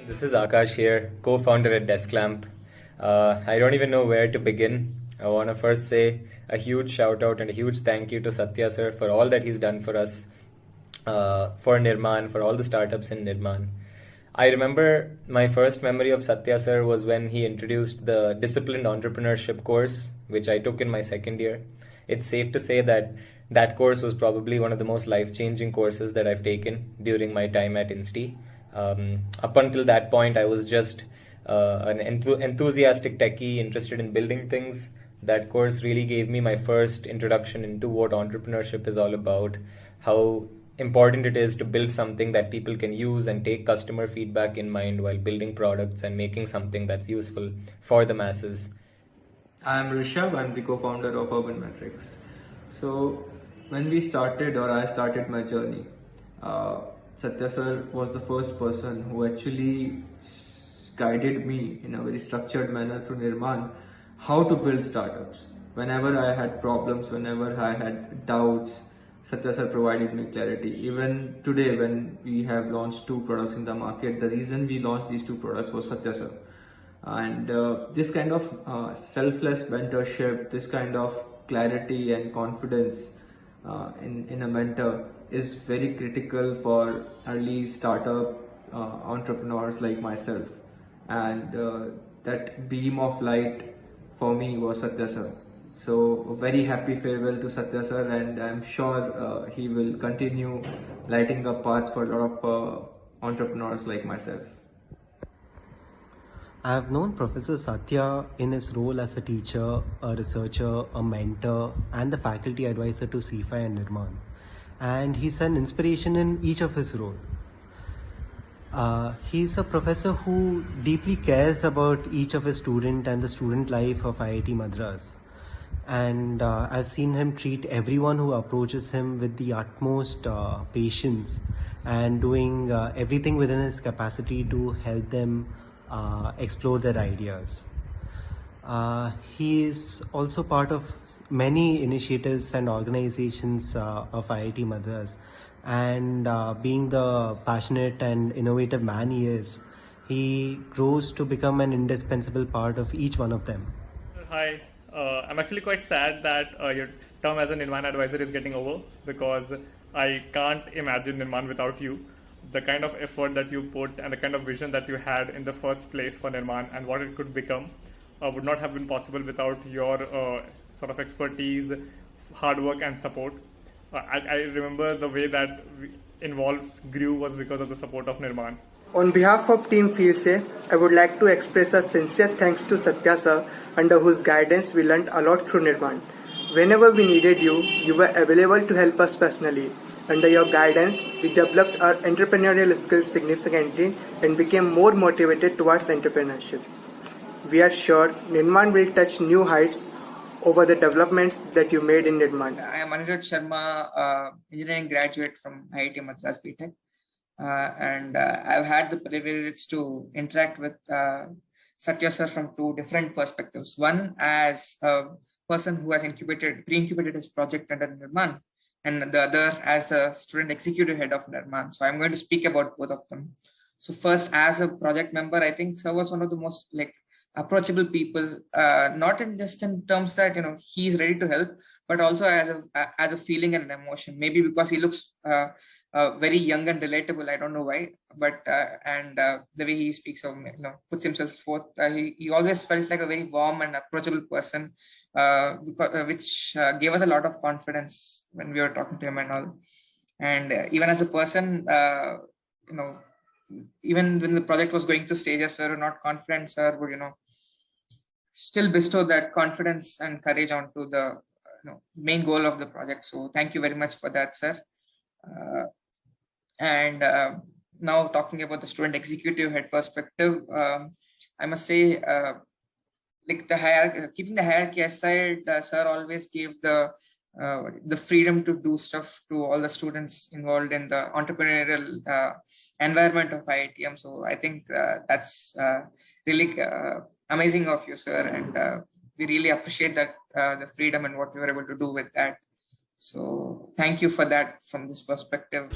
This is Akash here, co-founder at Desklamp. I don't even know where to begin. I want to first say a huge shout out and a huge thank you to Satya Sir for all that he's done for us, for Nirmaan, for all the startups in Nirmaan. I remember my first memory of Satya Sir was when he introduced the disciplined entrepreneurship course, which I took in my second year. It's safe to say that that course was probably one of the most life-changing courses that I've taken during my time at Insti. Up until that point, I was just an enthusiastic techie interested in building things. That course really gave me my first introduction into what entrepreneurship is all about, how important it is to build something that people can use and take customer feedback in mind while building products and making something that's useful for the masses. I'm Rishabh, I'm the co-founder of Urban Metrics. So when we started or I started my journey, Satya Sir was the first person who actually guided me in a very structured manner through Nirmaan how to build startups. Whenever I had problems, whenever I had doubts, Satya Sir provided me clarity. Even today when we have launched two products in the market, the reason we launched these two products was Satya Sir. And this kind of selfless mentorship, this kind of clarity and confidence in a mentor is very critical for early startup entrepreneurs like myself. And that beam of light for me was Satya Sir. So a very happy farewell to Satya Sir, and I'm sure he will continue lighting up paths for a lot of entrepreneurs like myself. I have known Professor Sathya in his role as a teacher, a researcher, a mentor, and the faculty advisor to CFI and Nirmaan. And he's an inspiration in each of his roles. He's a professor who deeply cares about each of his students and the student life of IIT Madras. And I've seen him treat everyone who approaches him with the utmost patience and doing everything within his capacity to help them explore their ideas. He is also part of many initiatives and organizations of IIT Madras, and being the passionate and innovative man he grows to become an indispensable part of each one of them. Hi, I'm actually quite sad that your term as a Nirmaan advisor is getting over, because I can't imagine Nirmaan without you. The kind of effort that you put and the kind of vision that you had in the first place for Nirmaan and what it could become would not have been possible without your sort of expertise, hard work, and support. I remember the way that Involves grew was because of the support of Nirmaan. On behalf of Team Feel Safe, I would like to express a sincere thanks to Satya Sir, under whose guidance we learned a lot through Nirmaan. Whenever we needed you, you were available to help us personally. Under your guidance, we developed our entrepreneurial skills significantly and became more motivated towards entrepreneurship. We are sure Nirmaan will touch new heights over the developments that you made in Nirmaan. I am Anirudh Sharma, engineering graduate from IIT Madras BTech. And I've had the privilege to interact with Satya Sir from two different perspectives. One as a person who has pre-incubated his project under Nirmaan, and the other as a student executive head of Nirmaan. So I'm going to speak about both of them. So first, as a project member, I think Sir was one of the most approachable people, not in just in terms that he's ready to help, but also as a feeling and an emotion. Maybe because he looks very young and relatable. I don't know why, but and the way he speaks of puts himself forth, he always felt like a very warm and approachable person, which gave us a lot of confidence when we were talking to him and all. And even as a person, even when the project was going through stages where we were not confident, Sir would still bestow that confidence and courage onto the main goal of the project. So thank you very much for that, Sir. And now talking about the student executive head perspective, I must say, the hierarchy, keeping the hierarchy aside, Sir always gave the freedom to do stuff to all the students involved in the entrepreneurial environment of IITM. So I think that's really amazing of you, Sir, and we really appreciate that the freedom and what we were able to do with that. So thank you for that from this perspective.